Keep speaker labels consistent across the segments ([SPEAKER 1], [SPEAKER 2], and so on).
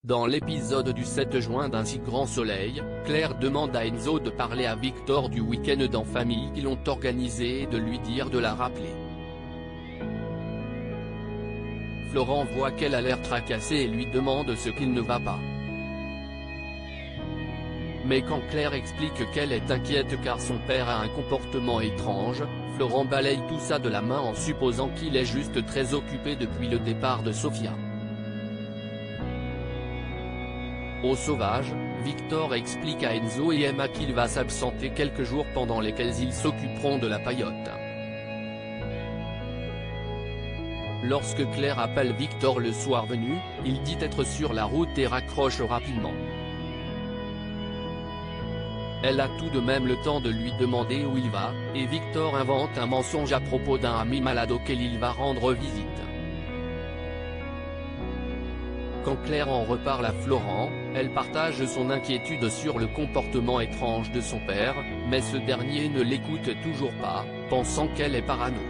[SPEAKER 1] Dans l'épisode du 7 juin d'un si grand soleil, Claire demande à Enzo de parler à Victor du week-end en famille qu'ils ont organisé et de lui dire de la rappeler. Florent voit qu'elle a l'air tracassée et lui demande ce qu'il ne va pas. Mais quand Claire explique qu'elle est inquiète car son père a un comportement étrange, Florent balaye tout ça de la main en supposant qu'il est juste très occupé depuis le départ de Sofia. Au sauvage, Victor explique à Enzo et Emma qu'il va s'absenter quelques jours pendant lesquels ils s'occuperont de la paillote. Lorsque Claire appelle Victor le soir venu, il dit être sur la route et raccroche rapidement. Elle a tout de même le temps de lui demander où il va, et Victor invente un mensonge à propos d'un ami malade auquel il va rendre visite. Quand Claire en reparle à Florent, elle partage son inquiétude sur le comportement étrange de son père, mais ce dernier ne l'écoute toujours pas, pensant qu'elle est parano.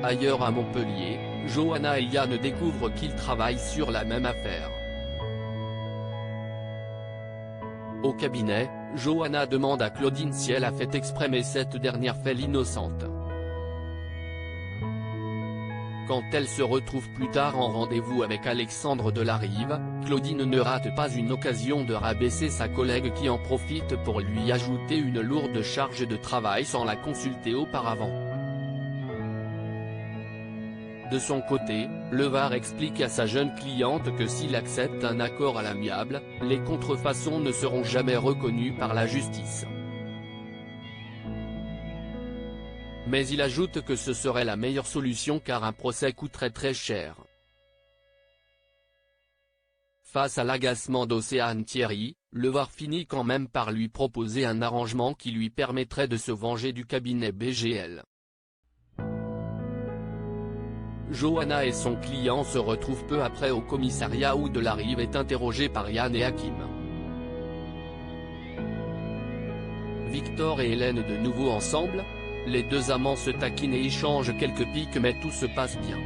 [SPEAKER 1] Ailleurs à Montpellier, Johanna et Yann découvrent qu'ils travaillent sur la même affaire. Au cabinet, Johanna demande à Claudine si elle a fait exprès mais cette dernière fait l'innocente. Quand elle se retrouve plus tard en rendez-vous avec Alexandre Delarive, Claudine ne rate pas une occasion de rabaisser sa collègue qui en profite pour lui ajouter une lourde charge de travail sans la consulter auparavant. De son côté, Levar explique à sa jeune cliente que s'il accepte un accord à l'amiable, les contrefaçons ne seront jamais reconnues par la justice. Mais il ajoute que ce serait la meilleure solution car un procès coûterait très cher. Face à l'agacement d'Océane Thierry, Levar finit quand même par lui proposer un arrangement qui lui permettrait de se venger du cabinet BGL. Johanna et son client se retrouvent peu après au commissariat où Delarive est interrogé par Yann et Hakim. Victor et Hélène de nouveau ensemble. Les deux amants se taquinent et échangent quelques piques mais tout se passe bien.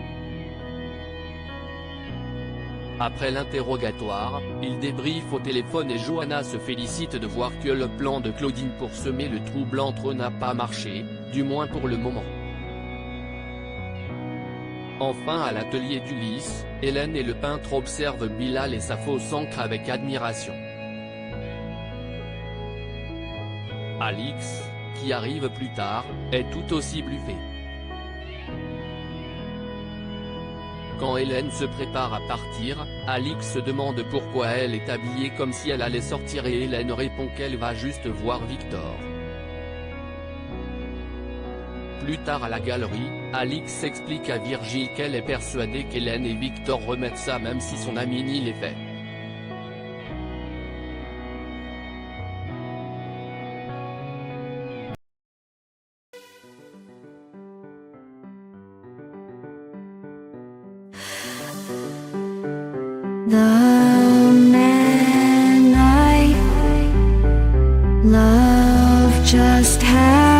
[SPEAKER 1] Après l'interrogatoire, ils débriefent au téléphone et Johanna se félicite de voir que le plan de Claudine pour semer le trouble entre eux n'a pas marché, du moins pour le moment. Enfin à l'atelier d'Ulysse, Hélène et le peintre observent Bilal et sa fausse encre avec admiration. Alix, qui arrive plus tard, est tout aussi bluffée. Quand Hélène se prépare à partir, Alix se demande pourquoi elle est habillée comme si elle allait sortir et Hélène répond qu'elle va juste voir Victor. Plus tard à la galerie, Alix explique à Virgile qu'elle est persuadée qu'Hélène et Victor remettent ça même si son ami nie les faits.
[SPEAKER 2] The man I love just had